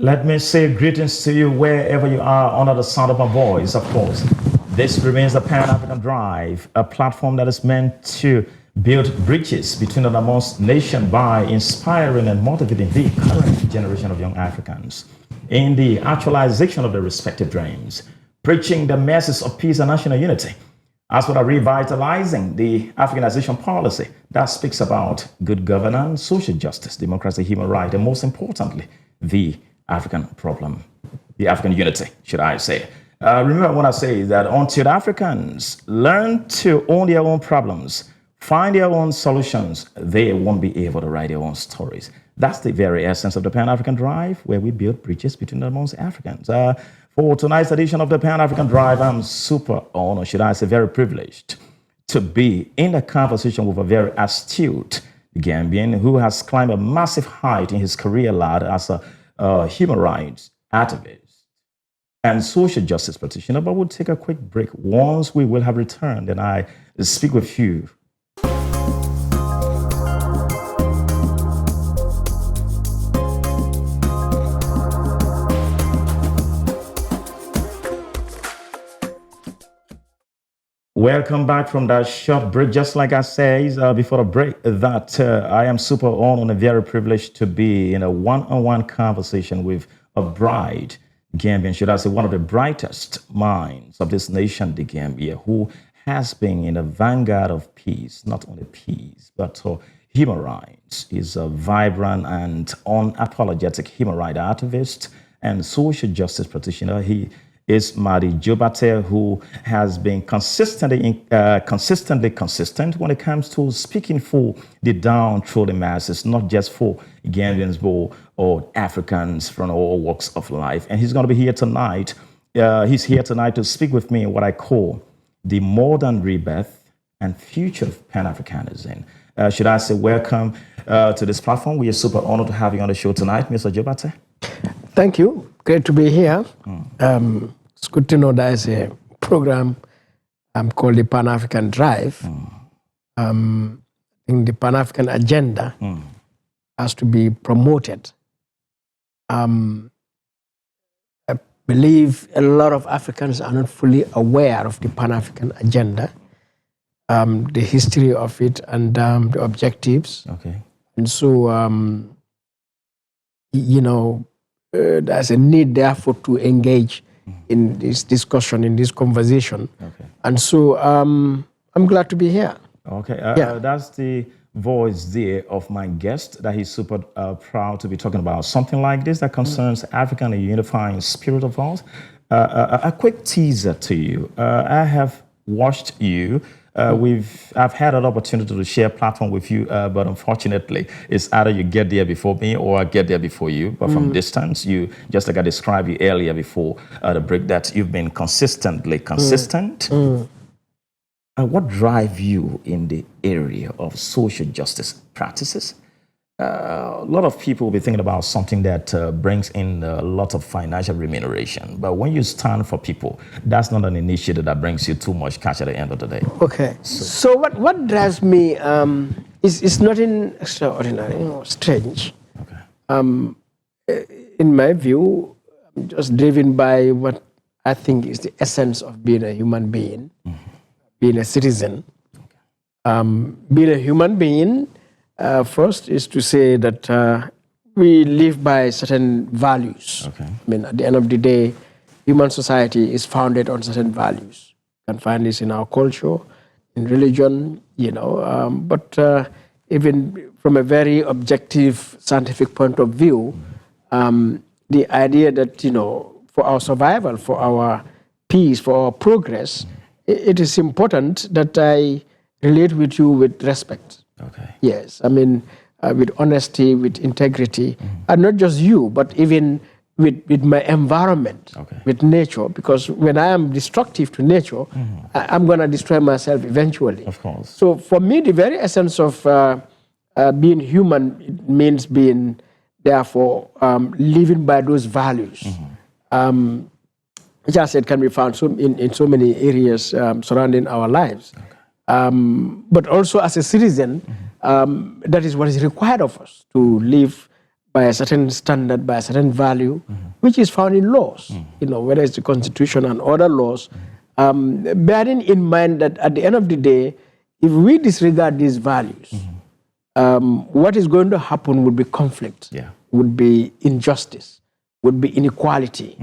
Let me say greetings to you wherever you are under the sound of my voice, of course. This remains the Pan-African Drive, a platform that is meant to build bridges between and amongst nations by inspiring and motivating the current generation of young Africans in the actualization of their respective dreams, preaching the message of peace and national unity, as well as revitalizing the Africanization policy that speaks about good governance, social justice, democracy, human rights, and most importantly, the African problem, the African unity, should I say. Remember what I say that until Africans learn to own their own problems, find their own solutions, they won't be able to write their own stories. That's the very essence of the Pan-African Drive, where we build bridges between and amongst Africans. For tonight's edition of the Pan-African Drive, I'm super honored, should I say very privileged, to be in a conversation with a very astute Gambian who has climbed a massive height in his career ladder as a human rights activist and social justice practitioner. But we'll take a quick break. Once we will have returned, and I speak with you. Welcome back from that short break. Just like I said before the break, that I am super honored and very privileged to be in a one-on-one conversation with a bright Gambian, should I say, one of the brightest minds of this nation, the Gambia, who has been in the vanguard of peace, not only peace, but human rights. He's a vibrant and unapologetic human rights activist and social justice practitioner. He is Madi Jobate, who has been consistently consistent when it comes to speaking for the downtrodden masses, not just for Gambians, but or Africans from all walks of life. And he's going to be here tonight. He's here tonight to speak with me in what I call the modern rebirth and future of Pan-Africanism. Should I say welcome to this platform? We are super honored to have you on the show tonight, Mr. Jobate. Thank you. Great to be here. It's good to know there's a program called the Pan-African Drive. I think the Pan-African agenda has to be promoted. I believe a lot of Africans are not fully aware of the Pan-African agenda, the history of it, and the objectives. Okay. And so, there's a need, therefore, to engage in this discussion, in this conversation. Okay. And so, I'm glad to be here. Okay. That's the voice there of my guest that he's super proud to be talking about something like this that concerns African unifying spirit of ours. A quick teaser to you. I have watched you. I've had an opportunity to share a platform with you, but unfortunately, it's either you get there before me or I get there before you. But from distance, you, just like I described you earlier before the break, that you've been consistently consistent. What drives you in the area of social justice practices? A lot of people will be thinking about something that brings in a lot of financial remuneration. But when you stand for people, that's not an initiative that brings you too much cash at the end of the day. Okay. So what drives me is nothing extraordinary or strange. Okay. In my view, I'm just driven by what I think is the essence of being a human being, being a citizen. Being a human being, first is to say that we live by certain values. Okay. I mean, at the end of the day, human society is founded on certain values. You can find this in our culture, in religion, but even from a very objective scientific point of view, the idea that, for our survival, for our peace, for our progress, it is important that I relate with you with respect. Okay. Yes, I mean, with honesty, with integrity, and not just you, but even with my environment, with nature, because when I am destructive to nature, I'm going to destroy myself eventually. Of course. So for me, the very essence of being human, it means being, therefore, living by those values. Which I said can be found in so many areas surrounding our lives. But also as a citizen, that is what is required of us, to live by a certain standard, by a certain value, which is found in laws, whether it's the Constitution and other laws, bearing in mind that at the end of the day, if we disregard these values, what is going to happen would be conflict, would be injustice, would be inequality,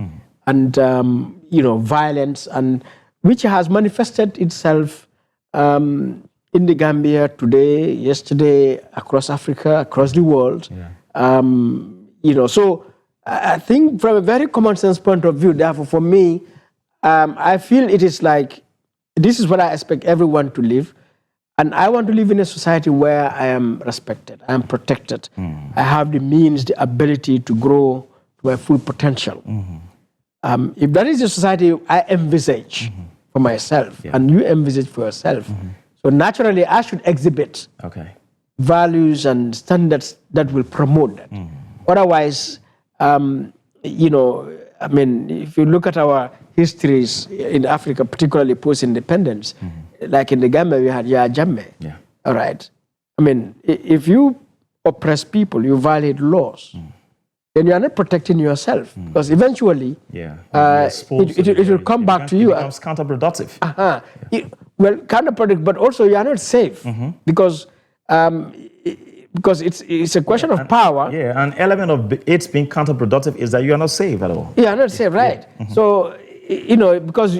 and violence, and which has manifested itself in the Gambia today, yesterday, across Africa, across the world. So I think from a very common sense point of view, therefore, for me, I feel it is like, this is what I expect everyone to live. And I want to live in a society where I am respected, I am protected. I have the means, the ability to grow to my full potential. If that is the society I envisage for myself, and you envisage for yourself, so naturally I should exhibit values and standards that will promote that. Otherwise, I mean, if you look at our histories in Africa, particularly post-independence, like in the Gambia, we had Yaya Jammeh. All right. I mean, if you oppress people, you violate laws, then you are not protecting yourself, because eventually it will come back to you. It becomes counterproductive. Well, counterproductive, but also you are not safe, because it's a question of power. Yeah, an element of it being counterproductive is that you are not safe at all. You are not safe, right? So, because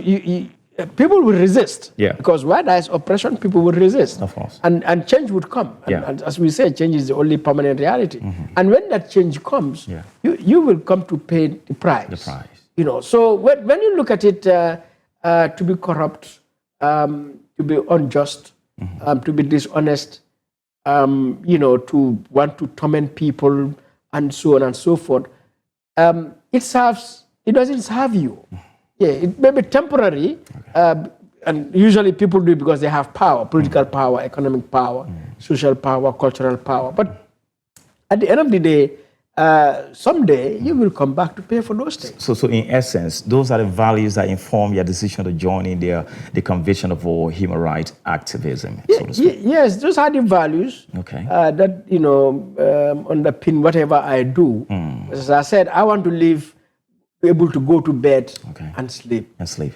people will resist. Because where there is oppression, people will resist. Of course. And change would come. And as we say, change is the only permanent reality. And when that change comes, you will come to pay the price. The price. So when you look at it, to be corrupt, to be unjust, to be dishonest, to want to torment people, and so on and so forth, it doesn't serve you. It may be temporary, and usually people do it because they have power, political power, economic power, social power, cultural power. But at the end of the day, someday you will come back to pay for those things. So in essence, those are the values that inform your decision to join in the Convention of War human rights activism. Yes, those are the values that underpin whatever I do. As I said, I want to live, be able to go to bed and sleep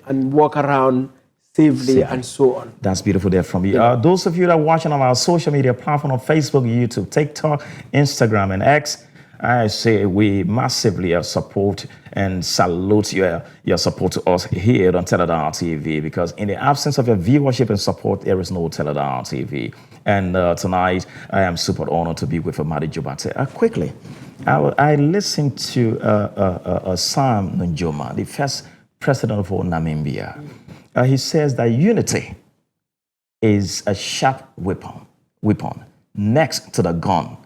and walk around safely and so on. That's beautiful there from you. Those of you that are watching on our social media platform on Facebook, YouTube, TikTok, Instagram, and X, I say we massively support and salute your support to us here on Teledar TV, because in the absence of your viewership and support, there is no Teledar TV. And tonight, I am super honored to be with Amadi Jobate. Quickly, I listened to Sam Nujoma, the first president of Namibia. He says that unity is a sharp weapon next to the gun.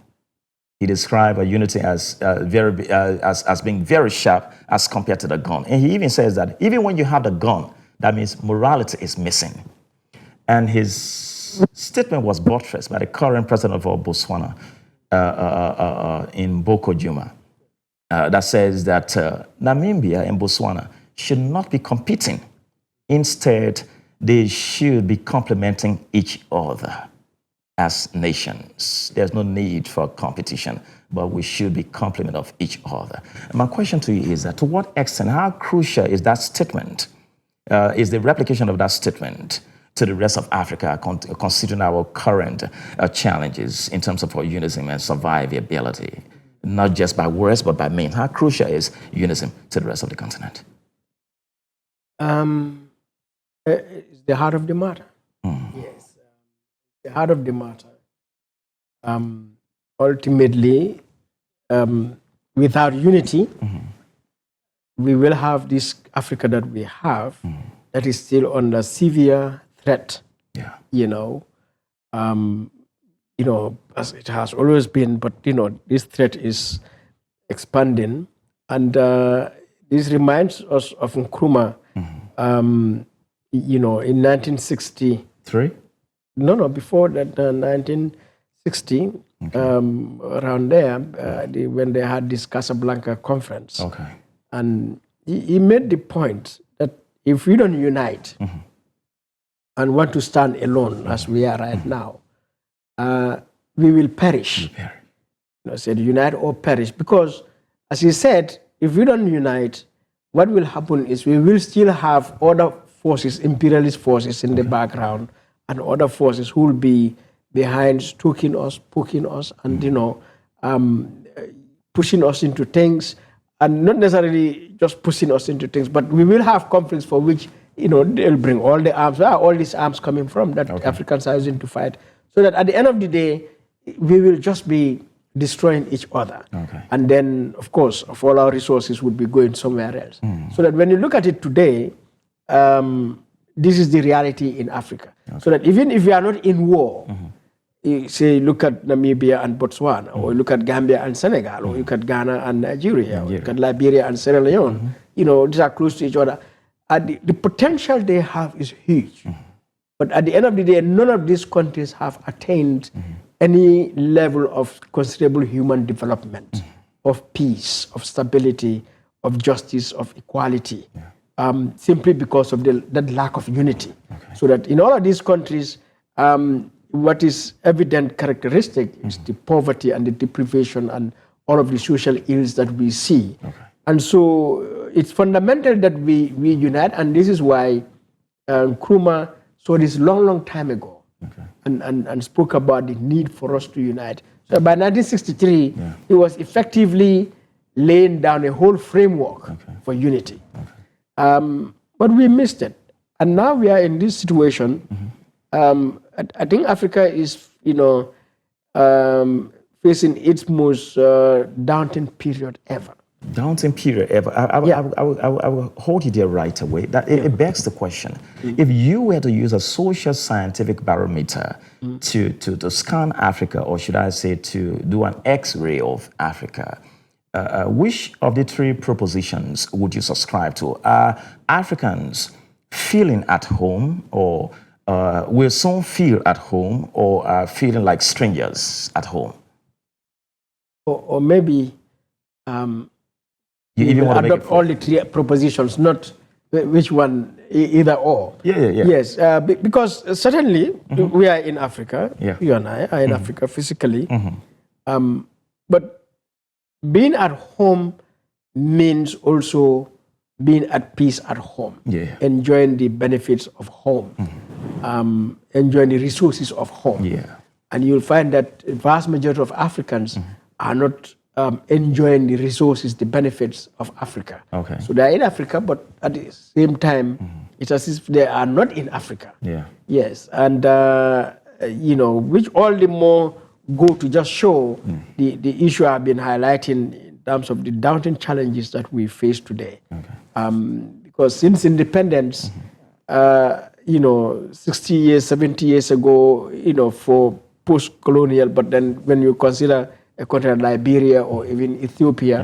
He described a unity as being very sharp as compared to the gun. And he even says that even when you have the gun, that means morality is missing. And his statement was buttressed by the current president of Botswana, in Boko Juma, that says that Namibia and Botswana should not be competing. Instead, they should be complementing each other as nations. There's no need for competition, but we should be complement of each other. And my question to you is that to what extent, how crucial is that statement, is the replication of that statement to the rest of Africa, considering our current challenges in terms of our unison and survivability, not just by words, but by means? How crucial is unison to the rest of the continent? It's the heart of the matter. Yes, the heart of the matter. Ultimately, without unity, we will have this Africa that we have that is still under severe threat. As it has always been, but this threat is expanding, and this reminds us of Nkrumah. In 1963. No, before that, 1960, around there, when they had this Casablanca conference. And he made the point that if we don't unite and want to stand alone as we are right now, we will perish. said unite or perish. Because, as he said, if we don't unite, what will happen is we will still have other forces, imperialist forces in the background, and other forces who will be behind, stoking us, poking us, and pushing us into things, and not necessarily just pushing us into things, but we will have conflicts for which they'll bring all the arms. Where are all these arms coming from that Africans are using to fight? So that at the end of the day, we will just be destroying each other. And then, of course, all our resources would be going somewhere else. So that when you look at it today, this is the reality in Africa. So that even if we are not in war, say look at Namibia and Botswana, or look at Gambia and Senegal, or look at Ghana and Nigeria, or look at Liberia and Sierra Leone, these are close to each other. The potential they have is huge. But at the end of the day, none of these countries have attained any level of considerable human development, of peace, of stability, of justice, of equality, simply because of that lack of unity. So that in all of these countries, what is evident characteristic is the poverty and the deprivation and all of the social ills that we see. And so it's fundamental that we unite, and this is why Nkrumah saw this long time ago. And spoke about the need for us to unite. So by 1963, he was effectively laying down a whole framework for unity. But we missed it. And now we are in this situation. I think Africa is, facing its most daunting period ever. Daunting period ever. I will hold you there right away. That it begs the question: if you were to use a social scientific barometer to scan Africa, or should I say to do an X-ray of Africa, which of the three propositions would you subscribe to? Are Africans feeling at home, or will some feel at home, or are feeling like strangers at home? Or maybe. You even want to adopt all the three propositions, not which one, either or. Yes, because certainly we are in Africa. You and I are in Africa physically. But being at home means also being at peace at home, enjoying the benefits of home, enjoying the resources of home. And you'll find that the vast majority of Africans are not enjoying the resources, the benefits of Africa. So they are in Africa, but at the same time, it's as if they are not in Africa. Yes, and which all the more go to just show the issue I've been highlighting in terms of the daunting challenges that we face today. Because since independence, 60 years, 70 years ago, for post-colonial, but then when you consider a country like Liberia or even Ethiopia,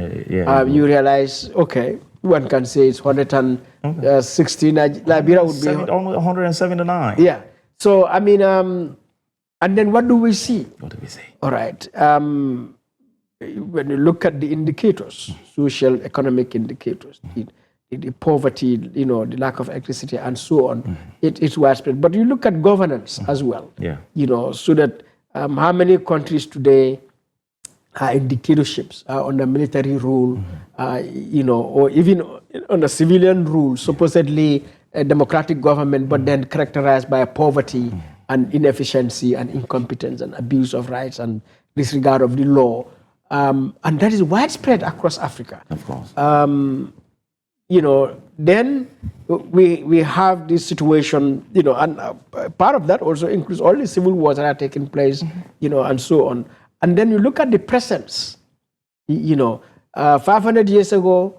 you realize, okay, one can say it's 160. Liberia would be almost 179. Yeah. So I mean, and then what do we see? What do we see? All right. When you look at the indicators, social, economic indicators, the poverty, the lack of electricity, and so on, it's widespread. But you look at governance as well. So that how many countries today are in dictatorships, under military rule, or even under civilian rule, supposedly a democratic government, but then characterized by poverty and inefficiency and incompetence and abuse of rights and disregard of the law. And that is widespread across Africa. Of course. Then we have this situation, and part of that also includes all the civil wars that are taking place, and so on. And then you look at the presence. 500 years ago,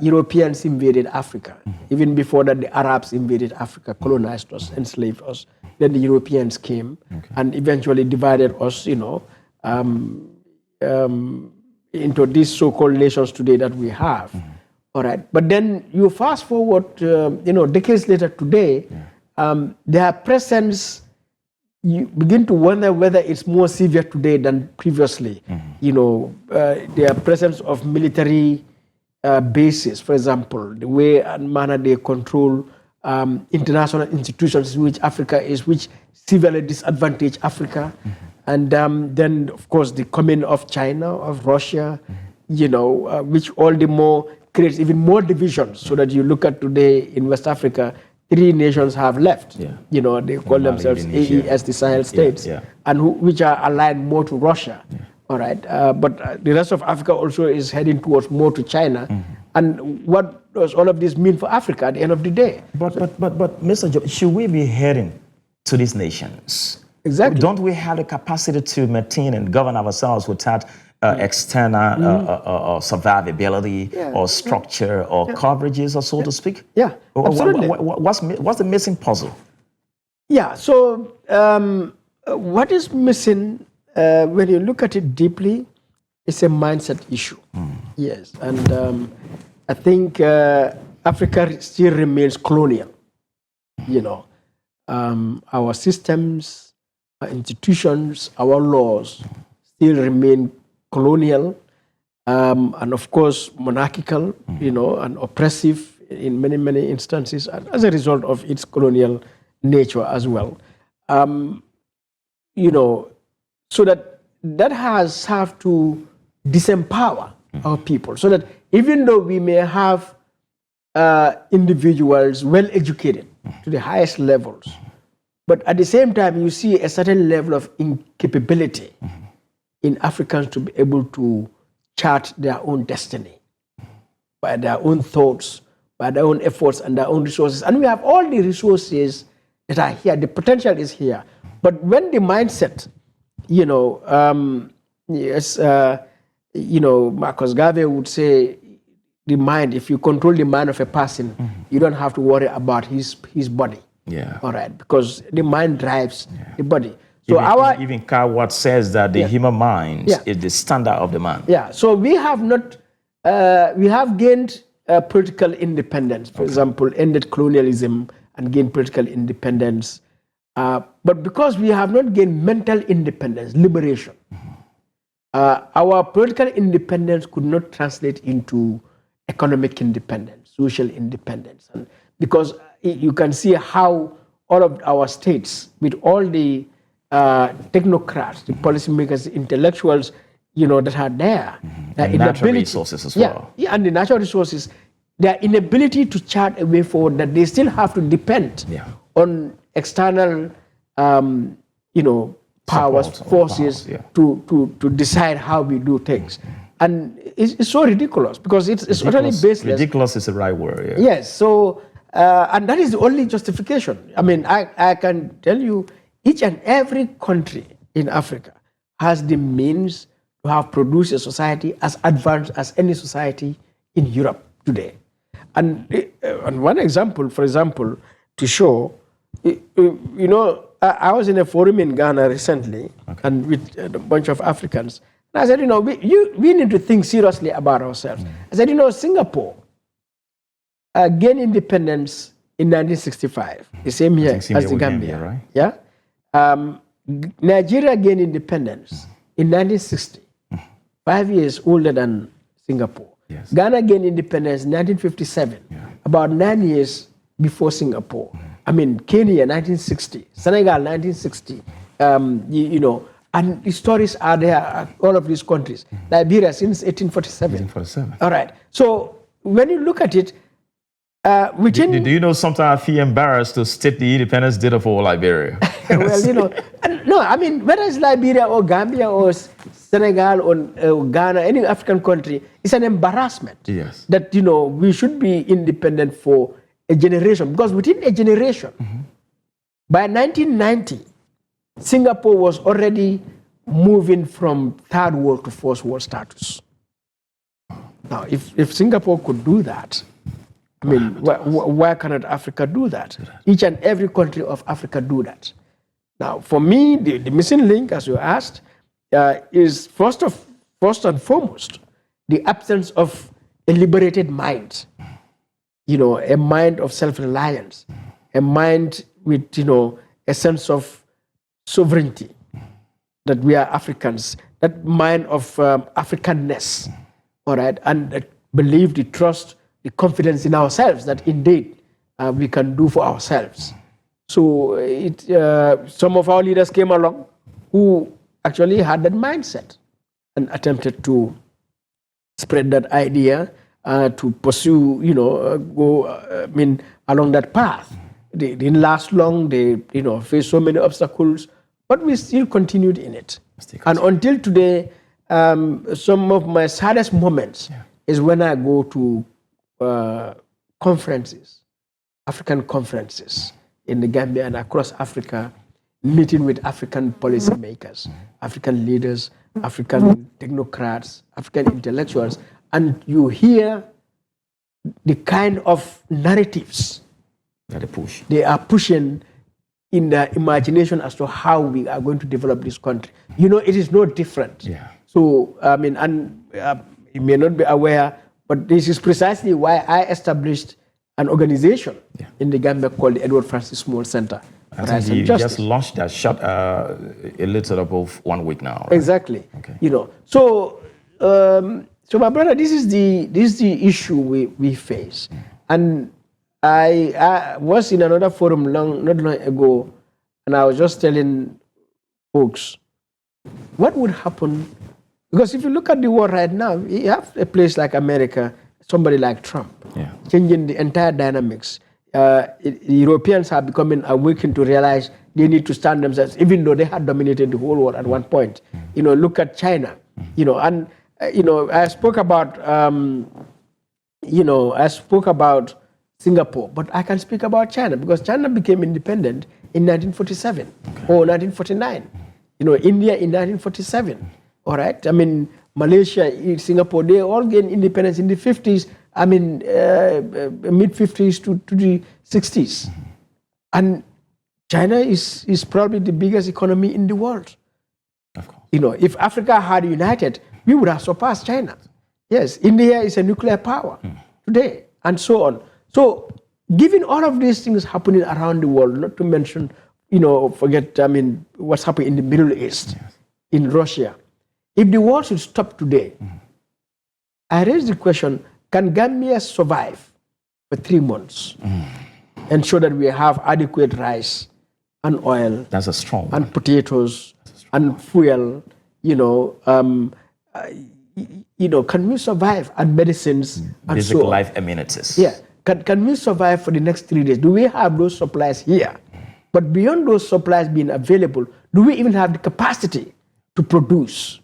Europeans invaded Africa. Even before that, the Arabs invaded Africa, colonized us, enslaved us. Then the Europeans came and eventually divided us, into these so-called nations today that we have. All right. But then you fast forward, decades later today, their presence, you begin to wonder whether it's more severe today than previously. Their presence of military bases, for example, the way and manner they control international institutions in which Africa is, which severely disadvantage Africa. And then, of course, the coming of China, of Russia, which all the more creates even more divisions. So that you look at today in West Africa, 3 nations have left. Yeah. They call themselves AES, the Sahel states, and which are aligned more to Russia. Yeah. All right, but the rest of Africa also is heading towards more to China. And what does all of this mean for Africa at the end of the day? But Mr. Job, should we be heading to these nations? Exactly. Don't we have the capacity to maintain and govern ourselves without external survivability or structure or coverages, or so to speak? Yeah, absolutely. What's the missing puzzle? Yeah, so what is missing, when you look at it deeply, it's a mindset issue. Yes, and I think Africa still remains colonial. Our systems, our institutions, our laws still remain colonial, and of course monarchical, and oppressive in many, many instances as a result of its colonial nature as well. So that has have to disempower our people, so that even though we may have individuals well educated to the highest levels, but at the same time you see a certain level of incapability in Africans to be able to chart their own destiny by their own thoughts, by their own efforts and their own resources. And we have all the resources that are here, the potential is here. But when the mindset, Marcus Garvey would say, the mind, if you control the mind of a person, you don't have to worry about his body. Yeah. All right, because the mind drives the body. So even Karl Watts says that the human mind is the standard of the man. Yeah. So we have not, we have gained political independence. For example, ended colonialism and gained political independence. But because we have not gained mental independence, liberation, our political independence could not translate into economic independence, social independence. And because you can see how all of our states, with all the technocrats, the policymakers, intellectuals, that are there, and natural resources as well. Yeah, and the natural resources, their inability to chart a way forward, that they still have to depend on external, powers, forces to decide how we do things. And it's so ridiculous because it's utterly baseless. Ridiculous is the right word. Yeah. Yes. So, and that is the only justification. I mean, I can tell you, each and every country in Africa has the means to have produced a society as advanced as any society in Europe today. And one example, for example, to show, I was in a forum in Ghana recently, and with a bunch of Africans. And I said, we need to think seriously about ourselves. I said, Singapore gained independence in 1965, the same year as the Gambia. Right? Yeah. Nigeria gained independence in 1960, 5 years older than Singapore. Yes. Ghana gained independence in 1957, about 9 years before Singapore. I mean, Kenya 1960, Senegal 1960, and the stories are there, all of these countries. Liberia since 1847. All right. So when you look at it, within... Do you know sometimes I feel embarrassed to state the independence date for Liberia? Well, no, I mean, whether it's Liberia or Gambia or Senegal or Ghana, any African country, it's an embarrassment. Yes. That, we should be independent for a generation. Because within a generation, by 1990, Singapore was already moving from third world to first world status. Now, if Singapore could do that, I mean, why cannot Africa do that? Each and every country of Africa do that. Now, for me, the missing link, as you asked, is first and foremost the absence of a liberated mind. A mind of self-reliance, a mind with a sense of sovereignty, that we are Africans, that mind of Africanness, all right, and that belief, the trust, the confidence in ourselves that indeed we can do for ourselves. So some of our leaders came along who actually had that mindset and attempted to spread that idea, to pursue, along that path. They didn't last long. They, faced so many obstacles, but we still continued in it. And until today, some of my saddest moments is when I go to conferences, African conferences in the Gambia and across Africa, meeting with African policymakers, African leaders, African technocrats, African intellectuals, and you hear the kind of narratives that they are pushing in their imagination as to how we are going to develop this country. It is no different. Yeah. So, you may not be aware, but this is precisely why I established an organization in the Gambia called the Edward Francis Small Center. I think you just launched that shot a little above 1 week now. Right? Exactly. Okay. So my brother, this is the issue we face, and I was in another forum not long ago, and I was just telling folks what would happen, because if you look at the world right now, you have a place like America, somebody like Trump, changing the entire dynamics. Europeans are becoming awakened to realize they need to stand themselves, even though they had dominated the whole world at one point. Look at China. And I spoke about Singapore, but I can speak about China because China became independent in 1947 or 1949. India in 1947. All right. Malaysia, Singapore, they all gained independence in the 50s. Mid 50s to the 60s. And China is probably the biggest economy in the world. Of course. If Africa had united, we would have surpassed China. Yes, India is a nuclear power today, and so on. So, given all of these things happening around the world, not to mention, forget, what's happening in the Middle East, in Russia. If the war should stop today, I raise the question, can Gambia survive for 3 months? Ensure that we have adequate rice and oil. That's a strong and potatoes and fuel, can we survive, and medicines and basic so on. life amenities. Yeah. Can we survive for the next 3 days? Do we have those supplies here? But beyond those supplies being available, do we even have the capacity to produce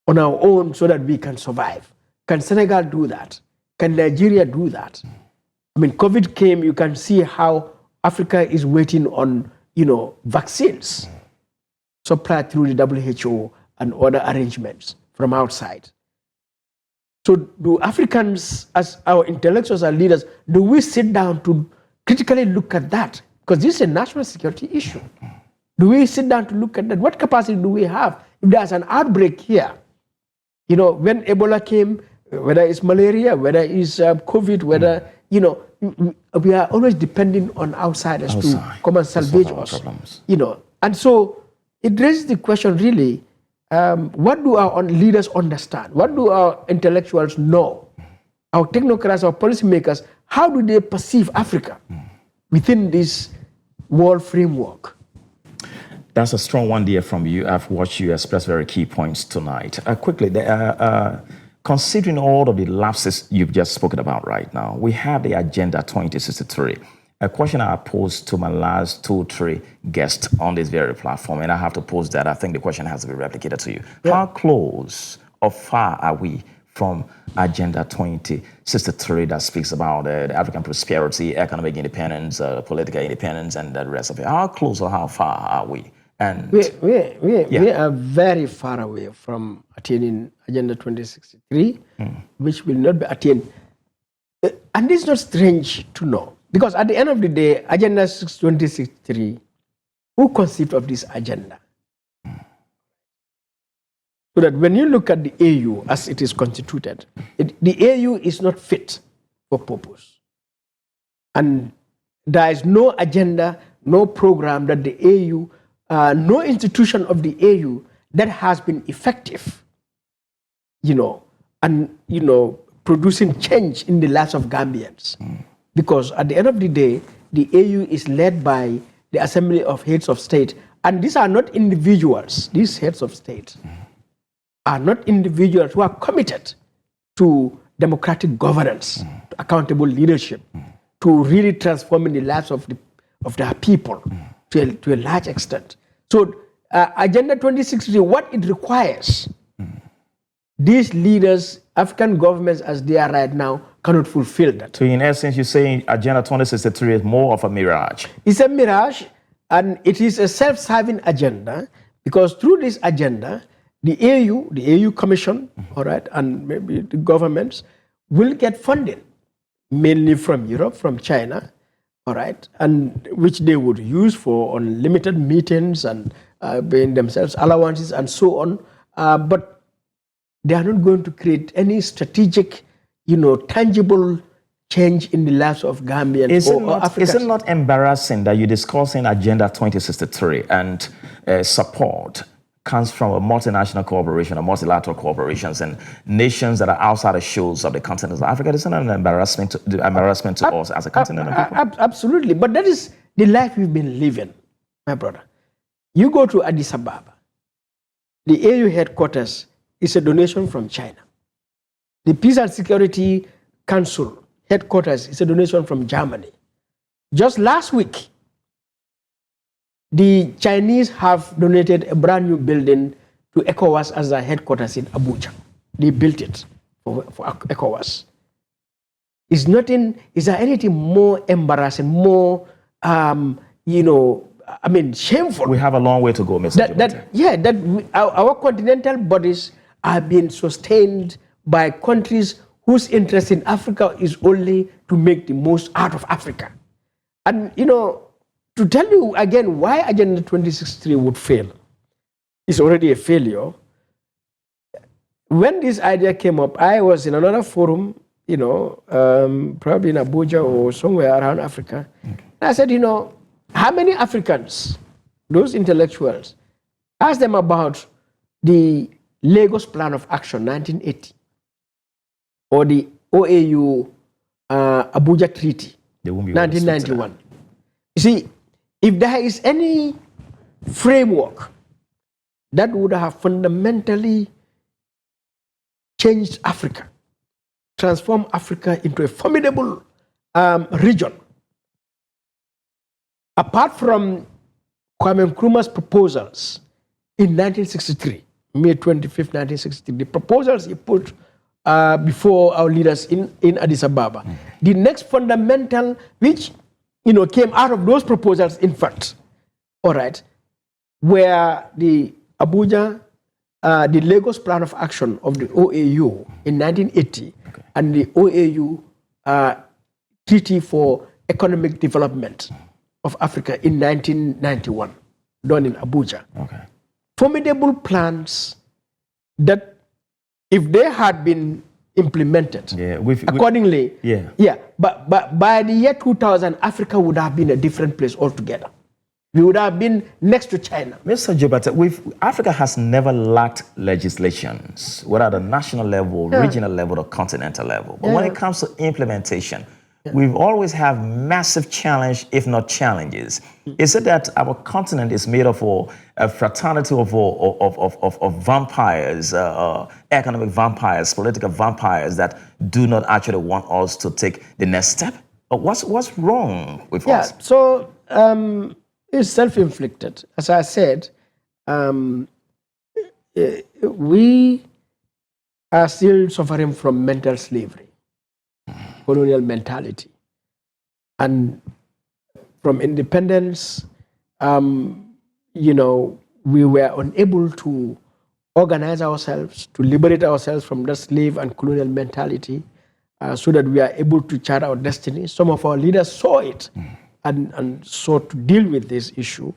on our own so that we can survive? Can Senegal do that? Can Nigeria do that? COVID came, you can see how Africa is waiting on, vaccines supplied through the WHO and other arrangements from outside. So do Africans, as our intellectuals and leaders, do we sit down to critically look at that? Because this is a national security issue. Do we sit down to look at that? What capacity do we have if there's an outbreak here? When Ebola came, whether it's malaria, whether it's COVID, whether, we are always depending on outsiders to come and salvage us. And so it raises the question really, what do our leaders understand? What do our intellectuals know? Our technocrats, our policymakers, how do they perceive Africa within this world framework? That's a strong one there from you. I've watched you express very key points tonight. Quickly, considering all of the lapses you've just spoken about right now, we have the Agenda 2063. A question I posed to my last 2-3 guests on this very platform, and I have to pose that. I think the question has to be replicated to you. Yeah. How close or far are we from Agenda 2063 that speaks about the African prosperity, economic independence, political independence, and the rest of it? How close or how far are we? And we are very far away from attaining Agenda 2063, which will not be attained. And it's not strange to know. Because at the end of the day, Agenda 2063, who conceived of this agenda? So that when you look at the AU as it is constituted, the AU is not fit for purpose. And there is no agenda, no program that the AU, no institution of the AU that has been effective, producing change in the lives of Gambians. Because at the end of the day, the AU is led by the Assembly of Heads of State And these are not individuals. These heads of state are not individuals who are committed to democratic governance, to accountable leadership, to really transforming the lives of their people to a large extent. So Agenda 2063, what it requires, these leaders, African governments as they are right now, cannot fulfill that. So in essence, you're saying Agenda 2063 is more of a mirage. It's a mirage, and it is a self-serving agenda, because through this agenda, the AU Commission, all right, and maybe the governments will get funding, mainly from Europe, from China, all right, and which they would use for unlimited meetings and paying themselves allowances and so on. But they are not going to create any strategic, tangible change in the lives of Gambians or Africans. Is it not embarrassing that you're discussing Agenda 2063 and support comes from a multinational corporation or multilateral corporations and nations that are outside the shores of the continent of Africa? Isn't that an embarrassment to us as a continent of people? Absolutely. But that is the life we've been living, my brother. You go to Addis Ababa, the AU headquarters is a donation from China. The Peace and Security Council headquarters is a donation from Germany. Just last week, the Chinese have donated a brand new building to ECOWAS as their headquarters in Abuja. They built it for ECOWAS. Is there anything more embarrassing, more, shameful? We have a long way to go, Mr. Our continental bodies are being sustained by countries whose interest in Africa is only to make the most out of Africa. And, to tell you again why Agenda 2063 would fail, it's already a failure. When this idea came up, I was in another forum, probably in Abuja or somewhere around Africa. Okay. And I said, how many Africans, those intellectuals, ask them about the Lagos Plan of Action 1980 or the OAU Abuja Treaty 1991. You see, if there is any framework that would have fundamentally changed Africa, transformed Africa into a formidable region, apart from Kwame Nkrumah's proposals in 1963, May 25th, 1963, the proposals he put before our leaders in Addis Ababa, the next fundamental, which came out of those proposals, in fact, all right, were the Abuja, the Lagos Plan of Action of the OAU in 1980, and the OAU Treaty for Economic Development of Africa in 1991, done in Abuja. Okay. Formidable plans that, if they had been implemented accordingly, but by the year 2000, Africa would have been a different place altogether. We would have been next to China. Mr. Jobata, Africa has never lacked legislations, whether at the national level, regional level, or continental level. But when it comes to implementation, we've always have massive challenge, if not challenges. Is it that our continent is made of a fraternity of vampires, economic vampires, political vampires that do not actually want us to take the next step? What's wrong with us? So it's self-inflicted. As I said, we are still suffering from mental slavery, colonial mentality. And from independence, we were unable to organize ourselves, to liberate ourselves from the slave and colonial mentality, so that we are able to chart our destiny. Some of our leaders saw it and sought to deal with this issue.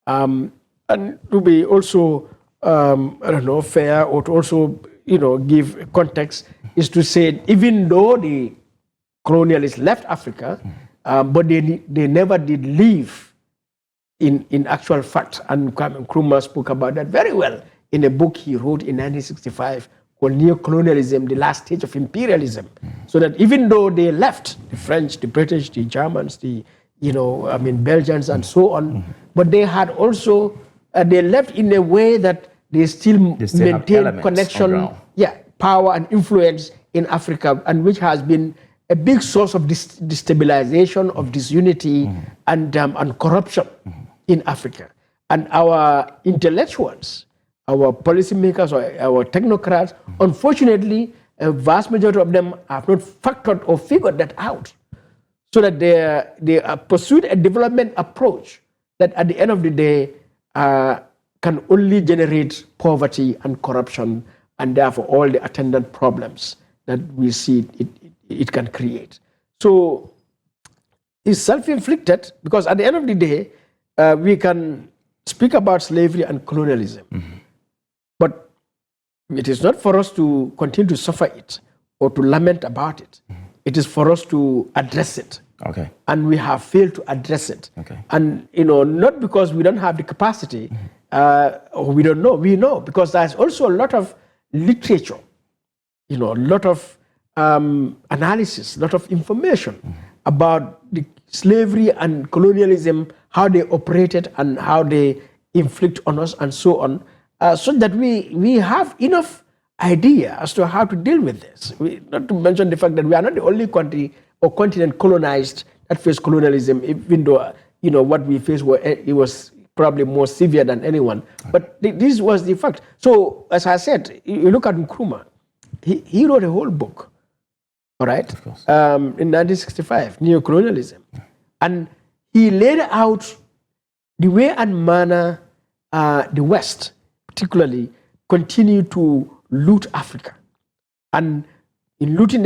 And to be also, fair, or to also, give context, is to say, even though the colonialists left Africa, but they never did leave in actual fact. And Kwame Nkrumah spoke about that very well in a book he wrote in 1965 called Neo-Colonialism, the Last Stage of Imperialism. So that even though they left, the French, the British, the Germans, the Belgians and so on, but they had also they left in a way that they still have maintain elements on connection, ground. power and influence in Africa, and which has been a big source of destabilization, of disunity, and corruption in Africa. And our intellectuals, our policymakers, or our technocrats, unfortunately, a vast majority of them have not factored or figured that out, so that they pursued a development approach that at the end of the day can only generate poverty and corruption, and therefore all the attendant problems that we see it can create. So it's self-inflicted, because at the end of the day, we can speak about slavery and colonialism, but it is not for us to continue to suffer it or to lament about it. It is for us to address it. Okay. And we have failed to address it. Okay. And not because we don't have the capacity or we don't know. We know, because there's also a lot of literature, a lot of analysis, a lot of information about the slavery and colonialism, how they operated and how they inflict on us and so on, so that we have enough idea as to how to deal with this. Not to mention the fact that we are not the only country or continent colonized that faced colonialism, even though what we faced it was probably more severe than anyone. But this was the fact. So as I said, you look at Nkrumah, he wrote a whole book, all right, in 1965, Neo-Colonialism. And he laid out the way and manner the West, particularly, continue to loot Africa. And in looting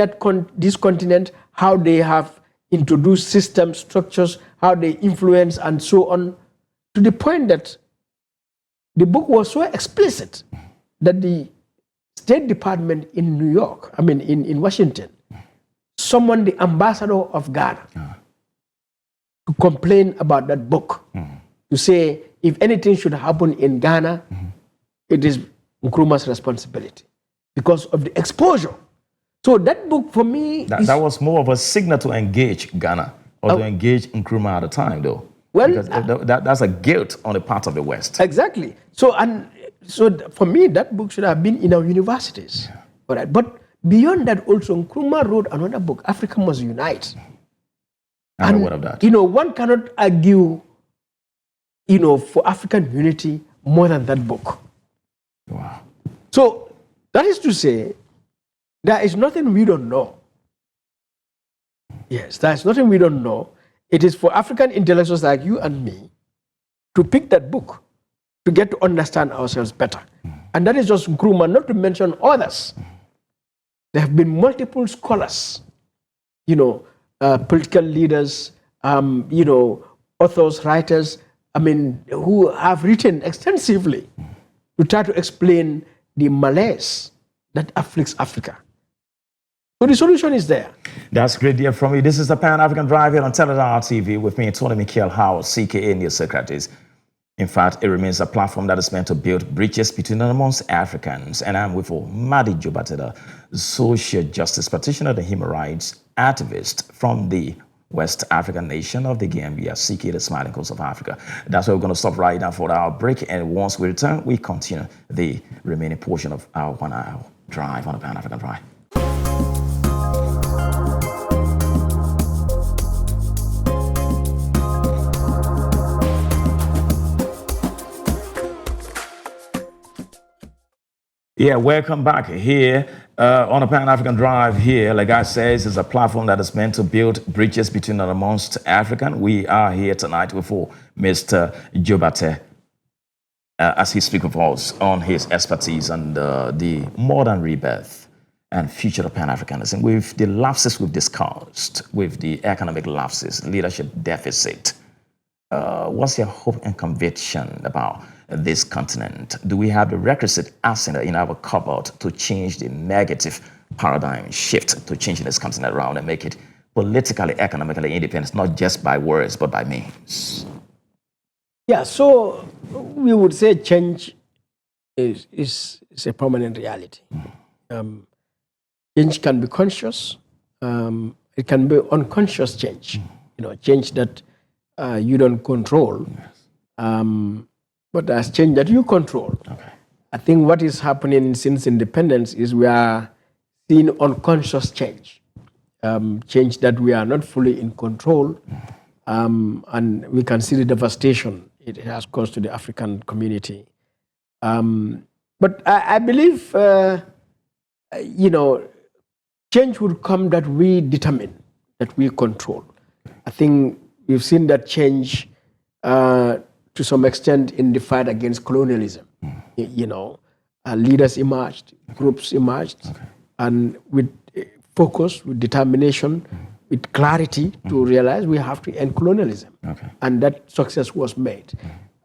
this continent, how they have introduced systems, structures, how they influence and so on, to the point that the book was so explicit that the State Department in New York, in Washington, summoned the ambassador of Ghana to complain about that book, to say if anything should happen in Ghana, it is Nkrumah's responsibility because of the exposure. So that book for me that was more of a signal to engage Ghana or to engage Nkrumah at the time, though. Well, because that's a guilt on the part of the West. Exactly. So for me, that book should have been in our universities. All right. But beyond that, also Nkrumah wrote another book, Africa Must Unite. I know what of that. One cannot argue, for African unity more than that book. Wow. So that is to say, there is nothing we don't know. Yes, there is nothing we don't know. It is for African intellectuals like you and me to pick that book, to get to understand ourselves better. And that is just Nkrumah, not to mention others. There have been multiple scholars, political leaders, authors, writers, who have written extensively to try to explain the malaise that afflicts Africa. So the solution is there. That's great, dear, from you. This is the Pan-African Drive here on Television TV with me, Tony Michael Howard, CKA News Secretaries. In fact, it remains a platform that is meant to build bridges between and amongst Africans. And I'm with Madi Jobate, the social justice practitioner, the human rights activist from the West African nation of the Gambia, CKA, the Smiling Coast of Africa. That's where we're going to stop right now for our break. And once we return, we continue the remaining portion of our 1 hour drive on the Pan-African Drive. Yeah, welcome back here on a Pan-African Drive here. Like I said, it's a platform that is meant to build bridges between and amongst African. We are here tonight with Mr. Jobate as he speaks with us on his expertise and the modern rebirth and future of Pan-Africanism. With the lapses we've discussed, with the economic lapses, leadership deficit, what's your hope and conviction about this continent? Do we have the requisite arsenal in our cupboard to change the negative paradigm shift, to change this continent around and make it politically, economically independent, not just by words, but by means? Yeah, so we would say change is a permanent reality. Change can be conscious. It can be unconscious change, change that you don't control. but there's change that you control. Okay. I think what is happening since independence is we are seeing unconscious change, change that we are not fully in control, and we can see the devastation it has caused to the African community. But I believe, change would come that we determine, that we control. I think we've seen that change to some extent in the fight against colonialism. Leaders emerged, groups emerged, and with focus, with determination, with clarity to realize we have to end colonialism. And that success was made.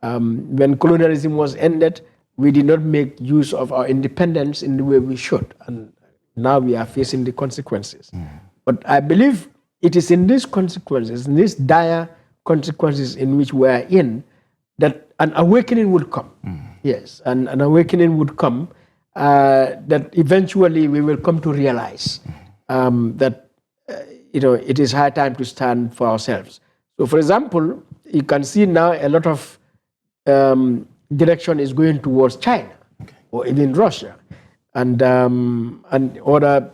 When colonialism was ended, we did not make use of our independence in the way we should. And now we are facing the consequences. But I believe it is in these consequences, in these dire consequences in which we are in, that an awakening would come. Yes, and an awakening would come that eventually we will come to realize that it is high time to stand for ourselves. So, for example, you can see now a lot of direction is going towards China or even Russia, and other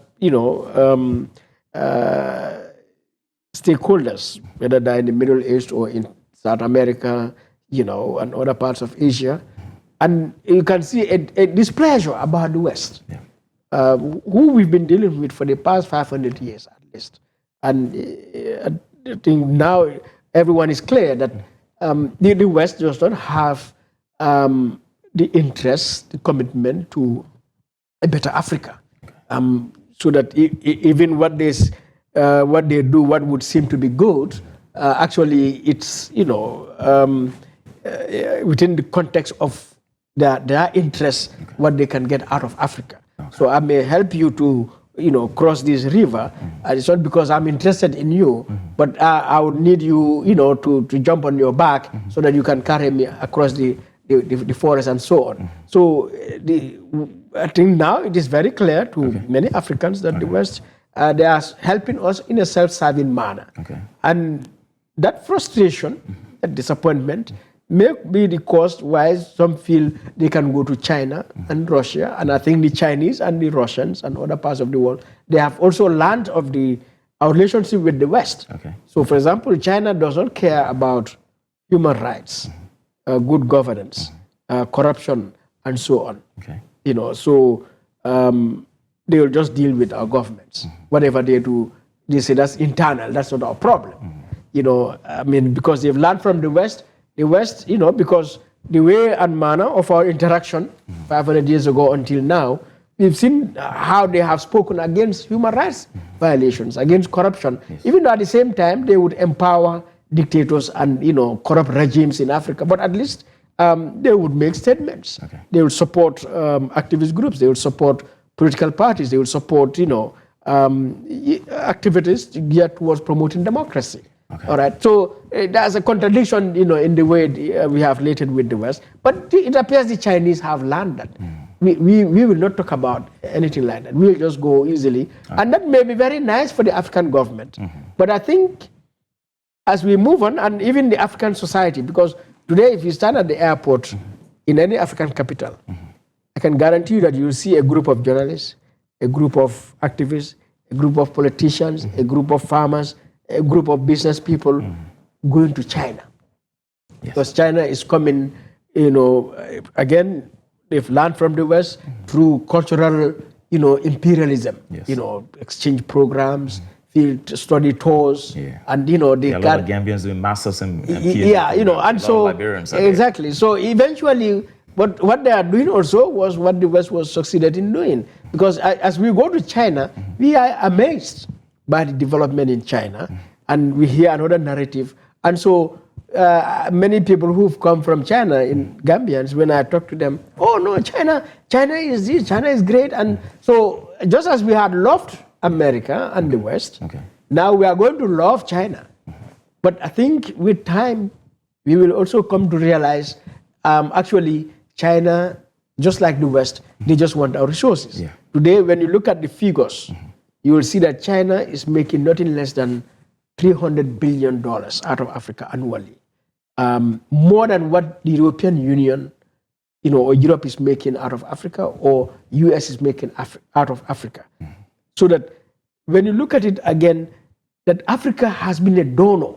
stakeholders, whether they're in the Middle East or in South America, and other parts of Asia. And you can see a displeasure about the West, who we've been dealing with for the past 500 years at least. And I think now everyone is clear that the West does not have the interest, the commitment to a better Africa. So that even what they do, what would seem to be good, actually it's within the context of their interests, what they can get out of Africa. So I may help you to cross this river, and it's not because I'm interested in you, but I would need you to jump on your back so that you can carry me across the forest and so on. So I think now it is very clear to many Africans that the West, they are helping us in a self-serving manner. And that frustration, that disappointment, may be the cause why some feel they can go to China and Russia. And I think the Chinese and the Russians and other parts of the world, they have also learned of our relationship with the West. So, for example, China does not care about human rights, good governance, corruption, and so on. So they will just deal with our governments. Whatever they do, they say that's internal, that's not our problem. Because they've learned from the West, because the way and manner of our interaction 500 years ago until now, we've seen how they have spoken against human rights violations, against corruption, even though at the same time they would empower dictators and corrupt regimes in Africa. But at least they would make statements. They would support activist groups. They would support political parties. They would support activities geared towards promoting democracy. All right. So there's a contradiction, in the way we have related with the West. But it appears the Chinese have learned that. We will not talk about anything like that. We'll just go easily. And that may be very nice for the African government. But I think as we move on, and even the African society, because today if you stand at the airport in any African capital, I can guarantee you that you'll see a group of journalists, a group of activists, a group of politicians, a group of farmers, a group of business people going to China. Because China is coming, again, they've learned from the West through cultural, imperialism, exchange programs, field study tours, and, they a lot of Gambians doing masters and PhD and so, exactly. So eventually, what they are doing also was what the West was succeeded in doing. Because as we go to China, we are amazed by the development in China, and we hear another narrative. And so many people who've come from China, in Gambians, when I talk to them, oh no, China is this, China is great. And so just as we had loved America and the West, now we are going to love China. But I think with time, we will also come to realize, actually, China, just like the West, they just want our resources. Today, when you look at the figures, you will see that China is making nothing less than $300 billion out of Africa annually. more than what the European Union, or Europe is making out of Africa, or US is making out of Africa. So that when you look at it again, that Africa has been a donor,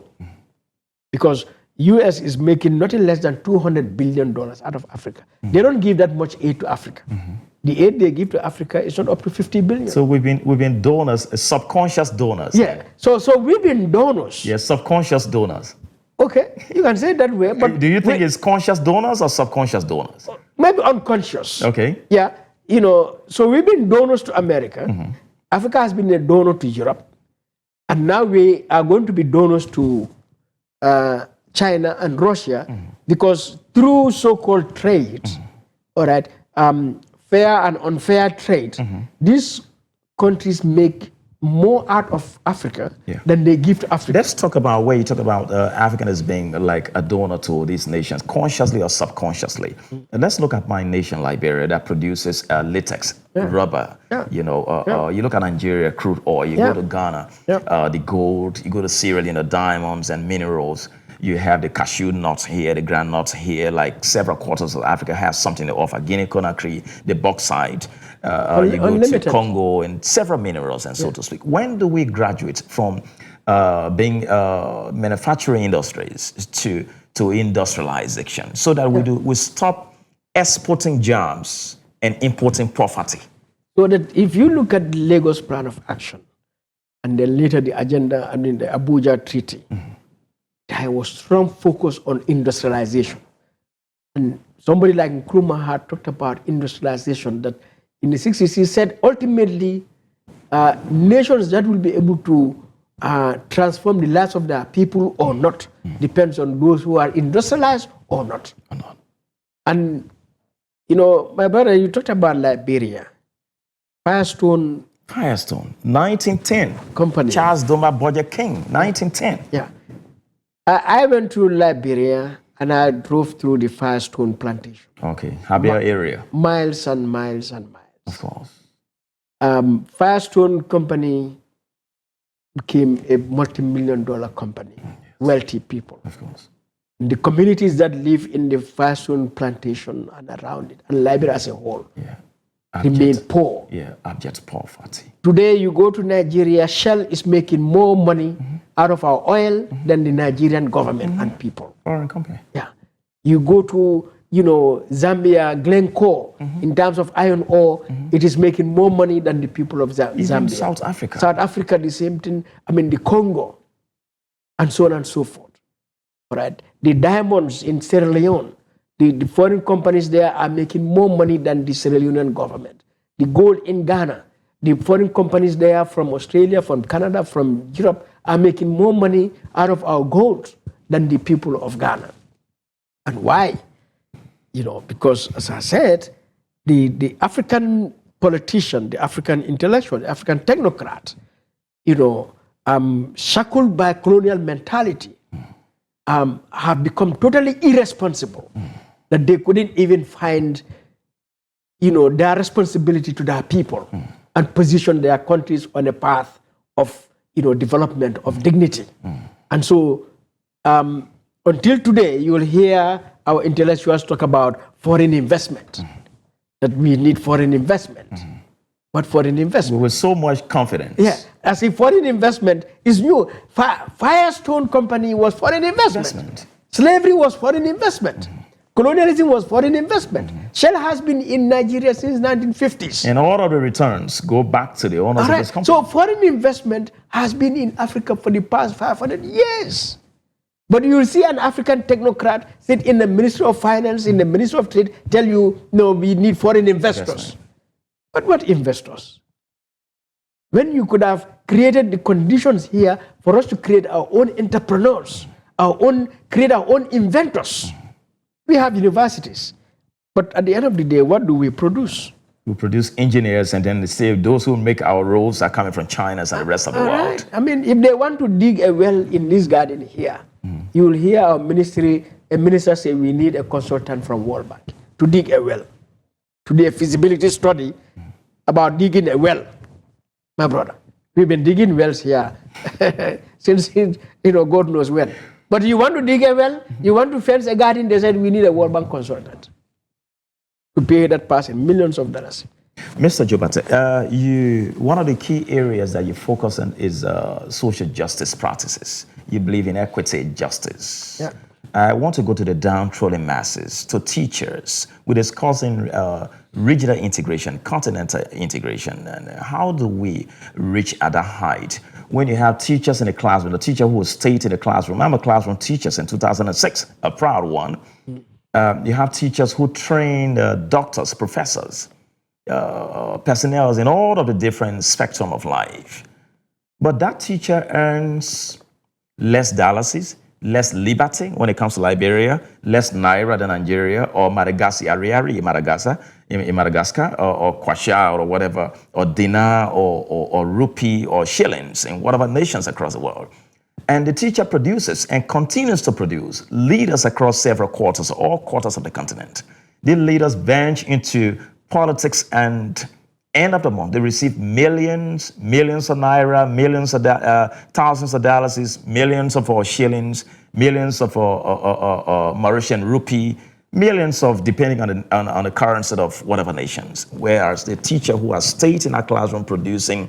because US is making nothing less than $200 billion out of Africa. They don't give that much aid to Africa. The aid they give to Africa is not up to 50 billion. So we've been donors, subconscious donors. Yeah. So we've been donors. Yes, subconscious donors. Okay, you can say it that way. But do you think it's conscious donors or subconscious donors? Maybe unconscious. Okay. Yeah. So we've been donors to America. Africa has been a donor to Europe. And now we are going to be donors to China and Russia, because through so-called trade, all right, fair and unfair trade, these countries make more out of Africa than they give to Africa. Let's talk about where you talk about Africa as being like a donor to these nations, consciously or subconsciously. And let's look at my nation, Liberia, that produces latex, rubber. You look at Nigeria, crude oil. You go to Ghana, the gold. You go to Sierra Leone, the diamonds and minerals. You have the cashew nuts here, the ground nuts here. Like several quarters of Africa have something to offer. Guinea-Conakry, the bauxite. You go to Congo and several minerals, and so to speak. When do we graduate from being manufacturing industries to industrialization, so that we stop exporting jobs and importing poverty? So that if you look at the Lagos Plan of Action, and then later the agenda and in the Abuja Treaty, there was strong focus on industrialization. And somebody like Nkrumah had talked about industrialization, that in the 60s, he said, ultimately, nations that will be able to transform the lives of their people or not depends on those who are industrialized or not. And, my brother, you talked about Liberia. Firestone, 1910. Company. Charles Doma Boje King, 1910. Yeah. I went to Liberia and I drove through the Firestone plantation. Okay, Habia area. Miles and miles and miles. Of course. Firestone Company became a multi-million-dollar company. Wealthy people. Of course. The communities that live in the Firestone plantation and around it, and Liberia as a whole, remain poor. Yeah, abject poverty. Today, you go to Nigeria, Shell is making more money out of our oil than the Nigerian government and people. Foreign company. Yeah. You go to, Zambia, Glencore, in terms of iron ore, it is making more money than the people of Zambia. Even South Africa. South Africa, the same thing. The Congo, and so on and so forth. All right. The diamonds in Sierra Leone, the foreign companies there are making more money than the Sierra Leonean government. The gold in Ghana, the foreign companies there from Australia, from Canada, from Europe are making more money out of our gold than the people of Ghana. And why? Because, as I said, the African politician, the African intellectual, the African technocrat, shackled by colonial mentality, have become totally irresponsible, that they couldn't even find, their responsibility to their people and position their countries on a path of, development, of dignity. And so, until today, you will hear our intellectuals talk about foreign investment, that we need foreign investment. What foreign investment? With so much confidence. Yeah, as if foreign investment is new. Firestone Company was foreign investment. Slavery was foreign investment. Colonialism was foreign investment. Shell has been in Nigeria since 1950s. And all of the returns go back to the owners of this company. So foreign investment has been in Africa for the past 500 years. But you will see an African technocrat sit in the Ministry of Finance, in the Ministry of Trade, tell you, no, we need foreign investors. But what investors? When you could have created the conditions here for us to create our own entrepreneurs, create our own inventors. We have universities. But at the end of the day, what do we produce? We produce engineers, and then they say those who make our roads are coming from China and the rest of the world. Right. If they want to dig a well in this garden here, you will hear a minister say we need a consultant from World Bank to dig a well, to do a feasibility study about digging a well. My brother, we've been digging wells here since God knows when. But you want to dig a well, you want to fence a garden, they said we need a World Bank consultant to pay that person millions of dollars. Mr. Jobate, one of the key areas that you focus on is social justice practices. You believe in equity, justice. Yeah. I want to go to the downtrodden masses, to teachers. We're discussing regional integration, continental integration, and how do we reach at that height? When you have teachers in the classroom, the teacher who stayed in the classroom, I'm a classroom teacher in 2006, a proud one. You have teachers who train doctors, professors, personnel in all of the different spectrum of life. But that teacher earns less dollars, less liberty when it comes to Liberia, less naira than Nigeria, or Madagascar, Ariari in Madagascar, or Kwacha, or whatever, or dinar, or rupee, or shillings in whatever nations across the world. And the teacher produces and continues to produce leaders across several quarters, all quarters of the continent. These leaders bench into politics, and end of the month, they receive millions of naira, millions of thousands of dollars, millions of shillings, millions of Mauritian rupee, millions of, depending on the currency of whatever nations. Whereas the teacher who has stayed in our classroom producing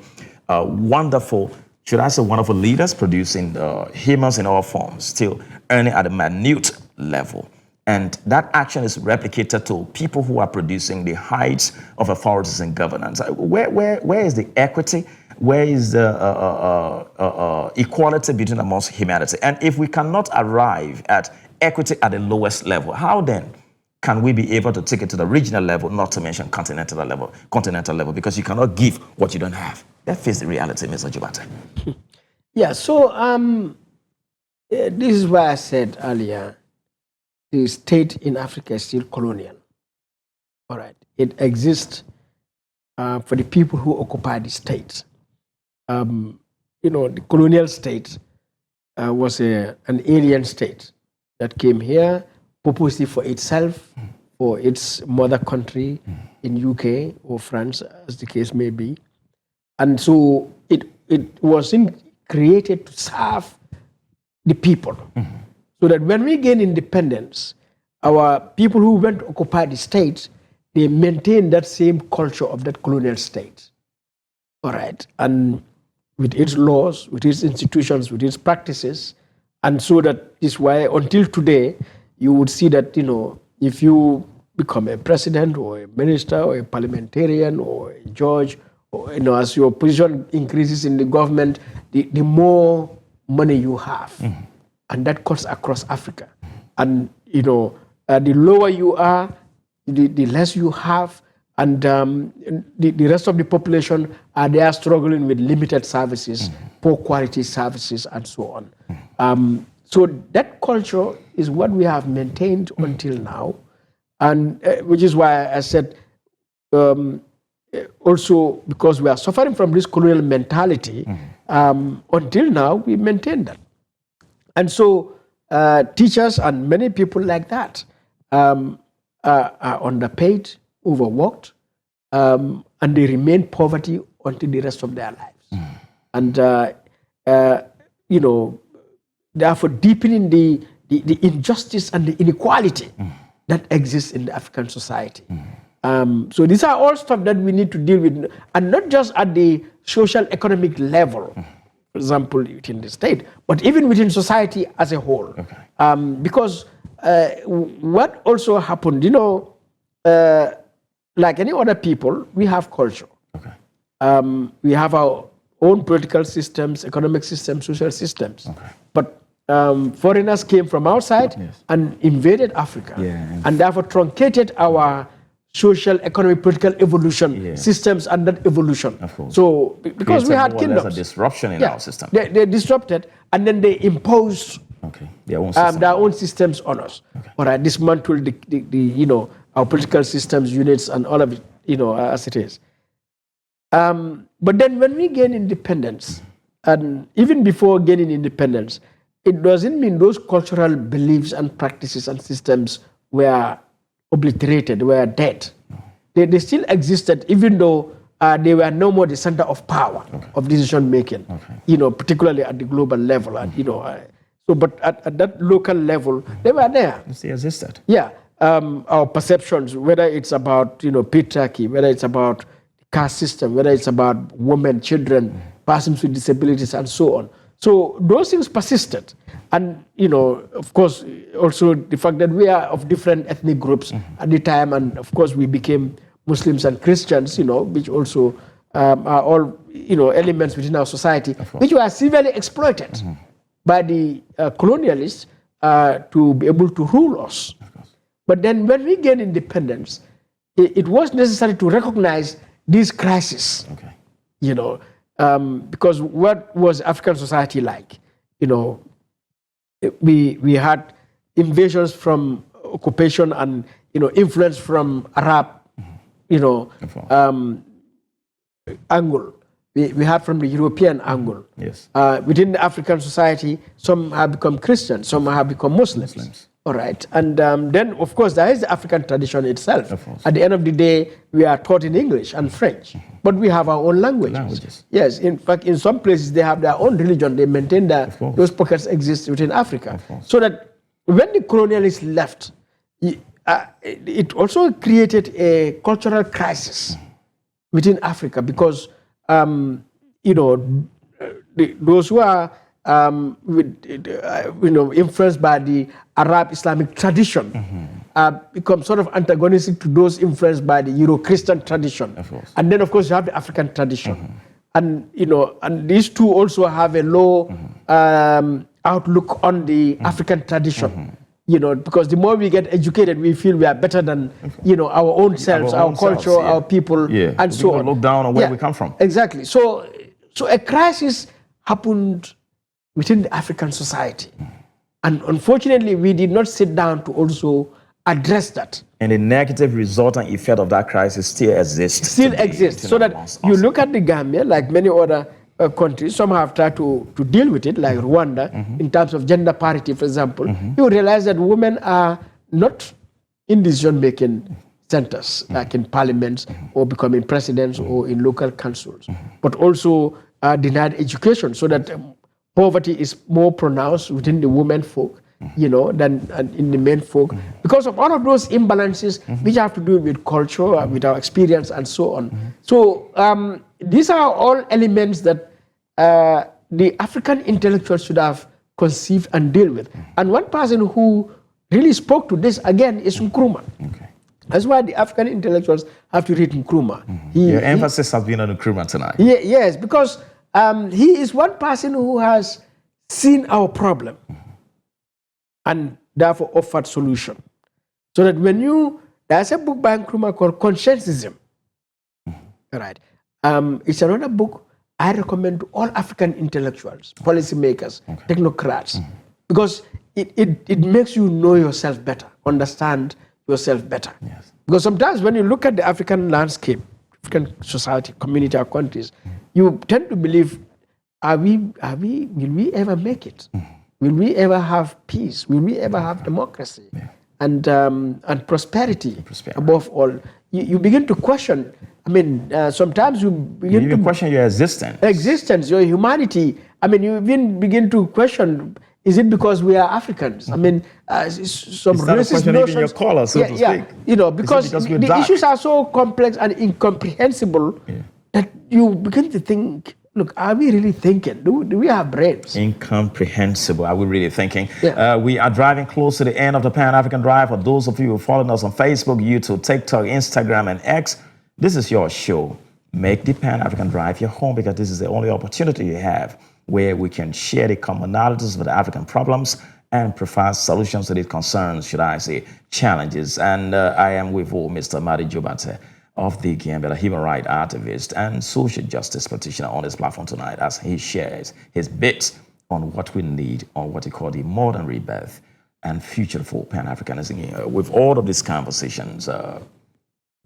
wonderful, should I say wonderful leaders, producing humans in all forms, still earning at a minute level. And that action is replicated to people who are producing the heights of authorities and governance. Where is the equity? Where is the equality between amongst humanity? And if we cannot arrive at equity at the lowest level, how then can we be able to take it to the regional level, not to mention continental level, because you cannot give what you don't have. That face the reality, Mr. Jobate. Yeah, so this is why I said earlier, the state in Africa is still colonial. All right. It exists for the people who occupy the state. The colonial state was an alien state that came here purposely for itself, for its mother country in UK or France, as the case may be. And so it wasn't created to serve the people. So that when we gain independence, our people who went to occupy the state, they maintain that same culture of that colonial state. All right. And with its laws, with its institutions, with its practices. And so that is why until today, you would see that, if you become a president or a minister or a parliamentarian or a judge, or, as your position increases in the government, the more money you have. And that cuts across Africa. And, the lower you are, the less you have. And the rest of the population they are struggling with limited services, poor quality services, and so on. So that culture is what we have maintained until now. And which is why I said, also because we are suffering from this colonial mentality, until now we maintain that. And so teachers and many people like that are underpaid, overworked, and they remain poverty until the rest of their lives. And, therefore deepening the injustice and the inequality that exists in the African society. So these are all stuff that we need to deal with, and not just at the social economic level, for example, within the state, but even within society as a whole. Because what also happened, like any other people, we have culture. We have our own political systems, economic systems, social systems. But foreigners came from outside and invaded Africa, and therefore truncated our social, economic, political evolution systems and that evolution. So because we had kingdoms, a disruption in our system. They disrupted, and then they imposed their own systems on us. Or I dismantled our political systems, units, and all of it, as it is. But then when we gain independence, and even before gaining independence, it doesn't mean those cultural beliefs and practices and systems were obliterated, were dead. They still existed, even though they were no more the center of power, of decision making, particularly at the global level. And, So, but at that local level, they were there. They existed. Yeah. Our perceptions, whether it's about patriarchy, whether it's about caste system, whether it's about women, children, persons with disabilities, and so on. So those things persisted, and of course, also the fact that we are of different ethnic groups at the time, and of course we became Muslims and Christians, which also are all elements within our society, which were severely exploited by the colonialists to be able to rule us. But then when we gained independence, it was necessary to recognize these crises, because what was African society like? We had invasions from occupation and influence from Arab, angle. We had from the European angle. Yes. Within the African society, some have become Christians, some have become Muslims. All right. And then, of course, there is the African tradition itself. At the end of the day, we are taught in English and French, but we have our own languages. Yes. In fact, in some places, they have their own religion. They maintain that those pockets exist within Africa. So that when the colonialists left, it also created a cultural crisis within Africa because, those who are influenced by the Arab Islamic tradition become sort of antagonistic to those influenced by the Euro-Christian tradition. And then, of course, you have the African tradition. And, and these two also have a low outlook on the African tradition. Because the more we get educated, we feel we are better than, our own selves, our culture, our people, and so on. Look down on where we come from. Exactly. So a crisis happened within the African society. And unfortunately, we did not sit down to also address that. And the negative resultant effect of that crisis still exists. So that you look at the Gambia, like many other countries, some have tried to deal with it, like Rwanda, in terms of gender parity, for example. You realize that women are not in decision-making centers, like in parliaments or becoming presidents or in local councils, but also denied education, so that poverty is more pronounced within the women folk, than in the men folk, because of all of those imbalances which have to do with culture, with our experience, and so on. So these are all elements that the African intellectuals should have conceived and deal with. And one person who really spoke to this again is Nkrumah. That's why the African intellectuals have to read Nkrumah. Your emphasis has been on Nkrumah tonight. Yes, because he is one person who has seen our problem and therefore offered solution. So that there's a book by Nkrumah called Conscientism. Right. It's another book I recommend to all African intellectuals, policymakers, technocrats, because it makes you know yourself better, understand yourself better. Yes. Because sometimes when you look at the African landscape, African society, community, or countries, you tend to believe, will we ever make it? Will we ever have peace? Will we ever have democracy? And prosperity, above all? You begin to question. I mean, sometimes you begin to question your existence. Your humanity. I mean, you even begin to question, is it because we are Africans? I mean, some racist notions. Even your color, so to speak. Because the issues are so complex and incomprehensible that you begin to think, look, are we really thinking? Do we have brains? Incomprehensible. Are we really thinking? We are driving close to the end of the Pan-African Drive. For those of you who following us on Facebook, YouTube, TikTok, Instagram, and X, this is your show. Make the Pan-African Drive your home, because this is the only opportunity you have where we can share the commonalities of the African problems and provide solutions to these concerns, should I say, challenges. And I am with Mr. Madi Jobate of the Gambia, human rights activist and social justice practitioner, on this platform tonight, as he shares his bits on what we need, on what he called the modern rebirth and future for Pan-Africanism. With all of these conversations,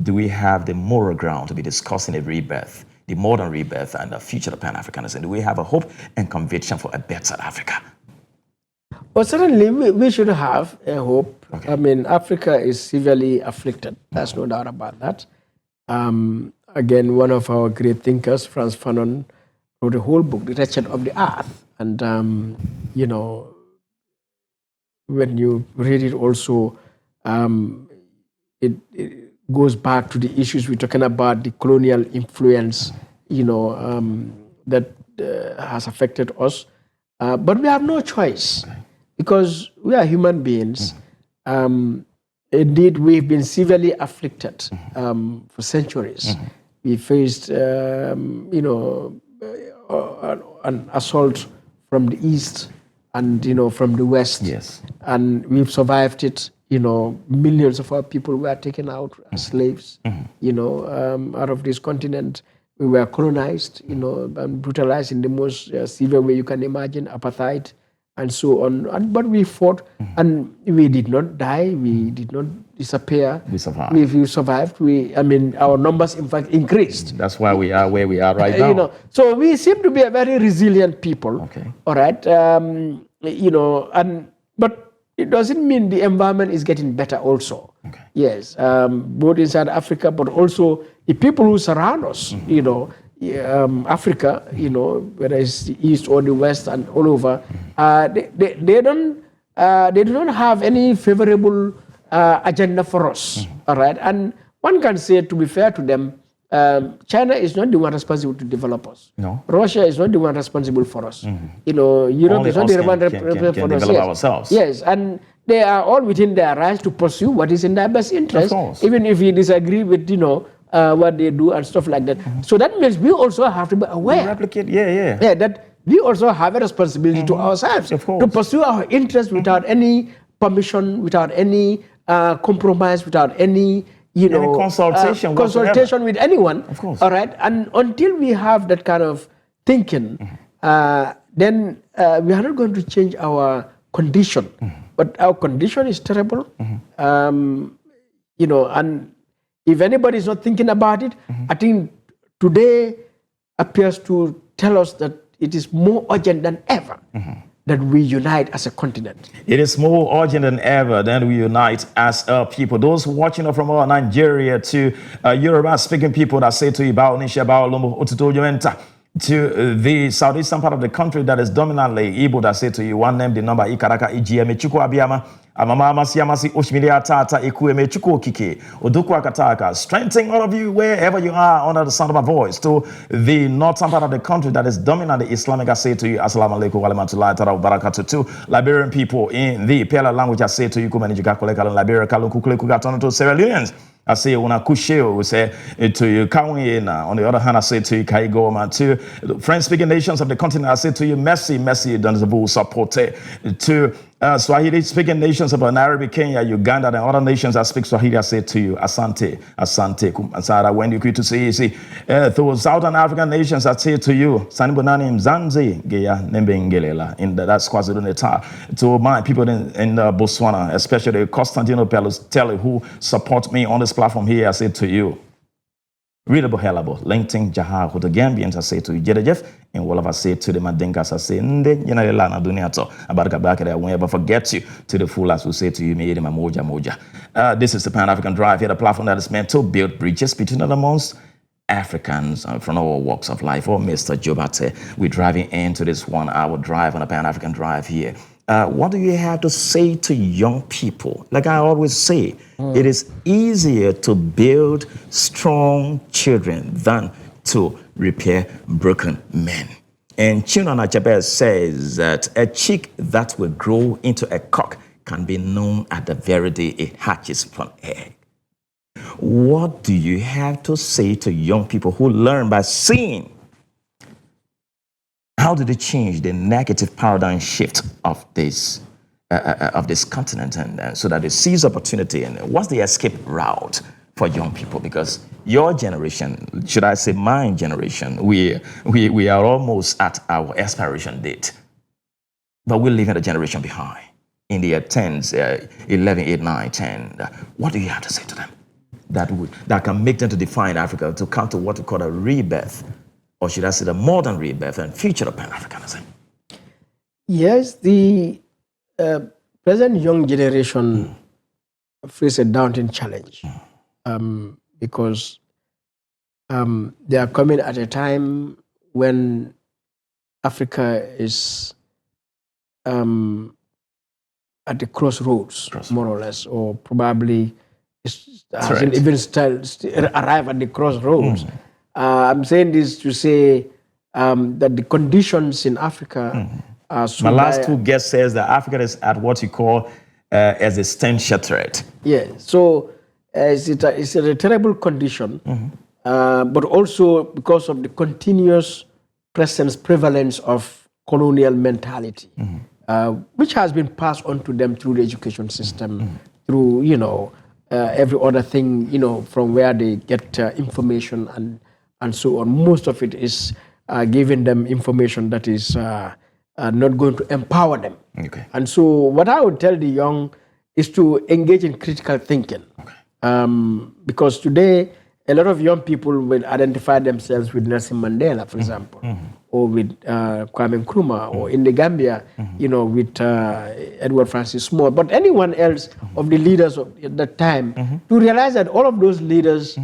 do we have the moral ground to be discussing a rebirth, the modern rebirth and the future of Pan-Africanism? Do we have a hope and conviction for a better Africa? Well, certainly we should have a hope. I mean, Africa is severely afflicted. There's no doubt about that. Again, one of our great thinkers, Frantz Fanon, wrote a whole book, The Wretched of the Earth. And, when you read it also, it goes back to the issues we're talking about, the colonial influence, that has affected us. But we have no choice because we are human beings. Indeed, we've been severely afflicted for centuries. We faced, an assault from the east and from the west. Yes. And we've survived it. Millions of our people were taken out as slaves. Out of this continent, we were colonized. And brutalized in the most severe way you can imagine, apartheid, and so on. But we fought, and we did not die. We did not disappear. We survived. We survived. Our numbers, in fact, increased. That's why we are where we are right now. So we seem to be a very resilient people. Okay. All right. But it doesn't mean the environment is getting better also. Okay. Yes. Both inside Africa, but also the people who surround us. Africa, whether it's the east or the west and all over, they do not have any favorable agenda for us. All right. And one can say, to be fair to them, China is not the one responsible to develop us. No. Russia is not the one responsible for us. Europe is not the one responsible for us. Develop ourselves. Yes, and they are all within their rights to pursue what is in their best interest, even if we disagree with what they do and stuff like that. So that means we also have to be aware. Replicate, yeah. That we also have a responsibility to ourselves to pursue our interests without any permission, without any compromise, without any consultation with anyone. Of course. All right. And until we have that kind of thinking, then we are not going to change our condition. But our condition is terrible. And if anybody is not thinking about it, I think today appears to tell us that it is more urgent than ever that we unite as a continent. It is more urgent than ever that we unite as a people. Those watching from Nigeria to Yoruba-speaking people that say to you, to the southeastern part of the country that is dominantly Igbo that say to you, one name, the number, Ikaraka, Ijieme, Chuku Abiyama, Amama, Siamasi, Ushmilia Tata, Ikueme, Chuku Kiki, Odukwa Kataka, strengthening all of you wherever you are under the sound of my voice, to the northern part of the country that is dominantly Islamic, I say to you, Assalamu alaikum wa rahmatullahi wa barakatuh, to Liberian people in the Pela language, I say to you, Kumanijika Koleka, Liberia, Kalunku Kukatono, to Sierra Leoneans. I say una kusheo say to you Kawina. On the other hand, I say to you Kaigoma. To French speaking nations of the continent, I say to you Messi, Danzabu support. To Swahili speaking nations of Nairobi, Kenya, Uganda, and other nations that speak Swahili, I say to you Asante, Kumansara. When you quit to say to Southern African nations, I say to you Sanibonani Mzanzi, Geya Nembengelela in that's KwaZulu-Natal. To my people in Botswana, especially Constantino Pelus, who support me on this platform here, I say to you, readable, hellable, LinkedIn, Jaha, who the Gambians, I say to you, Jedejef, and all of us say to the Mandinkas, I say, Nde, Yanalana Duniato, Abaraka, I won't ever forget you, to the fool as who say to you, Meidima Moja. This is the Pan-African Drive, here, the platform that is meant to build bridges between and amongst Africans from all walks of life. Oh, Mr. Jobate, we're driving into this 1 hour drive on the Pan-African Drive here. What do you have to say to young people? Like I always say, it is easier to build strong children than to repair broken men. And Chinua Achebe says that a chick that will grow into a cock can be known at the very day it hatches from egg. What do you have to say to young people who learn by seeing? How did it change the negative paradigm shift of this continent, and so that it sees opportunity? And what's the escape route for young people? Because your generation, should I say my generation, we are almost at our expiration date, but we're leaving a generation behind in their 10s, 11, 8, 9, 10. What do you have to say to them that can make them to define Africa, to come to what we call a rebirth? Or should I say the modern rebirth and future of Pan-Africanism? Yes, the present young generation face a daunting challenge because they are coming at a time when Africa is at the crossroads, more or less, or probably hasn't even arrived at the crossroads. I'm saying this to say that the conditions in Africa are so My last two guests says that Africa is at what you call as a essential threat. Yeah, so it's a terrible condition, but also because of the continuous prevalence of colonial mentality, which has been passed on to them through the education system, through, every other thing, from where they get information and so on. Most of it is giving them information that is not going to empower them. Okay. And so what I would tell the young is to engage in critical thinking. Because today, a lot of young people will identify themselves with Nelson Mandela, for example, or with Kwame Nkrumah, or in the Gambia, with Edward Francis Small, but anyone else of the leaders at that time, to realize that all of those leaders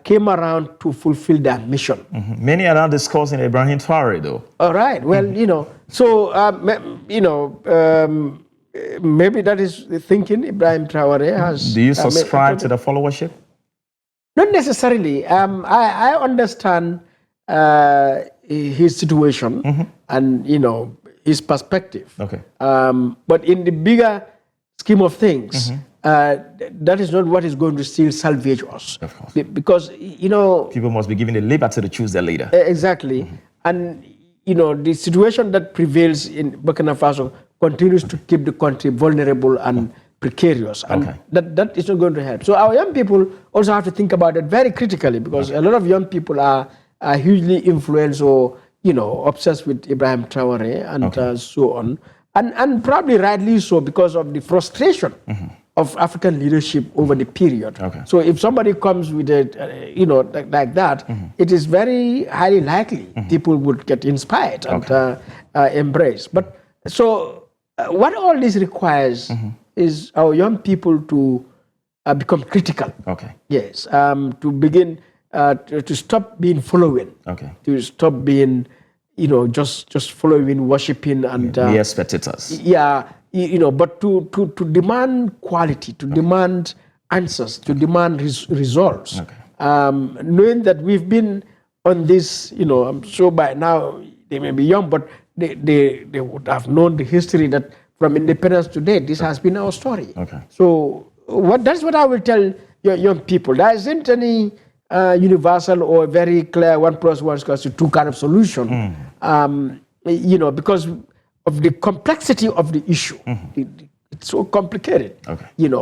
came around to fulfill their mission. Many are not discussing Ibrahim Traore, though. All right. Well, so, maybe that is the thinking Ibrahim Traore has. Do you subscribe to the followership? Not necessarily. I understand his situation and, his perspective. Okay. But in the bigger scheme of things, that is not what is going to still salvage us. Of course. Because, people must be given the liberty to choose their leader. Exactly. And, the situation that prevails in Burkina Faso continues to keep the country vulnerable and precarious. And that is not going to help. So our young people also have to think about it very critically, because a lot of young people are hugely influenced or, obsessed with Ibrahim Traore and so on. And probably rightly so, because of the frustration of African leadership over the period. So if somebody comes with a, like that, it is very highly likely people would get inspired and embrace. But so what all this requires is our young people to become critical. Yes, to begin to stop being following. To stop being, just following, worshiping, and be spectators. Yeah. But to demand quality, to demand answers, to demand results, knowing that we've been on this, I'm sure by now they may be young, but they would have known the history that from independence to date, this has been our story. So that's what I will tell young people. There isn't any universal or very clear 1 + 1 = 2 kind of solution, because of the complexity of the issue. It's so complicated,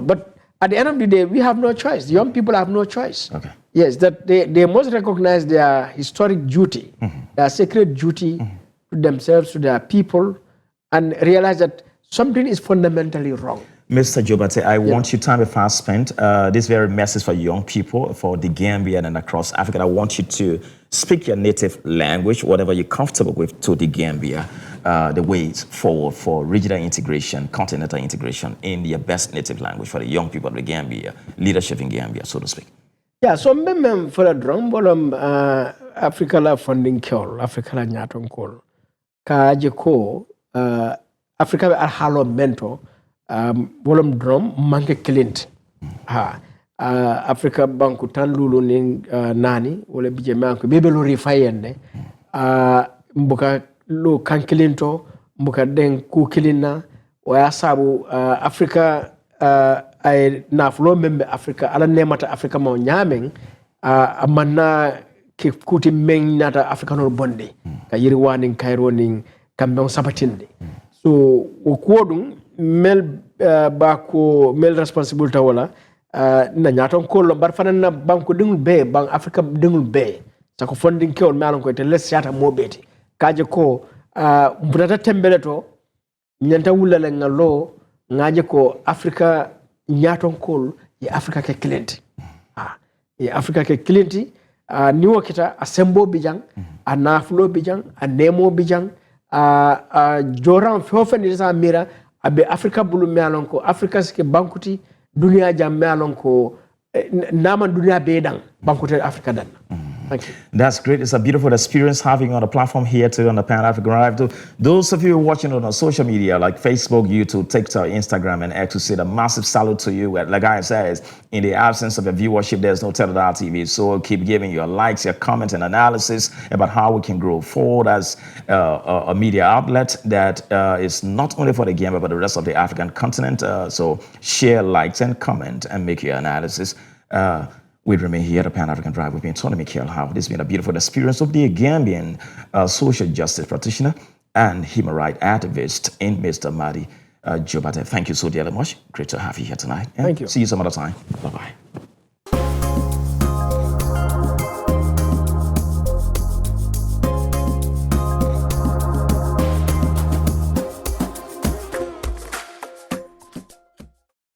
but at the end of the day, we have no choice. The young people have no choice. Yes, that they must recognize their historic duty, their sacred duty to themselves, to their people, and realize that something is fundamentally wrong. Mr. Jobate, I want you, time fast spent, this very message for young people, for the Gambia and across Africa. I want you to speak your native language, whatever you're comfortable with, to the Gambia, the ways forward for regional integration, continental integration in your best native language for the young people of the Gambia, leadership in Gambia, so to speak. Yeah, so I'm for a drum, but Africa la funding call, Africa la nyaton call. Kajeko, Africa a halo mentor. Wolom drum manke clint Africa banku tan lulu ning nani wala bije manku bebe lo rifayende mbuka lo kankilinto mbuka den ku kilina wa sabu Africa ay nafulo membe Africa ala nemata Africa mo nyamen amanna ke kuti men nata Africa no bonde ka yiri wanin Cairo ning kambe sabatinde so okodum mel bako mel responsibility wala na nyaton ko lo bar fanan na banko dingul be bang Africa dingul be sako funding kewol malon ko te les yata mobeti kaje ko mbutata tembele to nyanta wulala ngalo ngaje ko Africa nyaton ko ye Africa ke client ye Africa ke client ni wakita asembo bijang anaflo bijang anemo bijang joran fofen disa mira abe Africa bulu mealon ko Africa ske bankuti dunia jam mealon ko naman dunia bedang bankuti Africa dan Thank you. That's great. It's a beautiful experience having you on the platform here too on the Pan-African Drive. To those of you watching on social media like Facebook, YouTube, TikTok, Instagram, and X, to say a massive salute to you. Like I said, in the absence of your viewership, there's no Teledar TV. So keep giving your likes, your comments, and analysis about how we can grow forward as a media outlet that is not only for the Gambia but the rest of the African continent. So share, likes, and comment, and make your analysis. We remain here at the Pan-African Drive with me, Tony Michael Howe. This has been a beautiful experience of the Gambian social justice practitioner and human rights activist in Mr. Madi Jobate. Thank you so dearly much. Great to have you here tonight. Thank you. See you some other time. Bye-bye.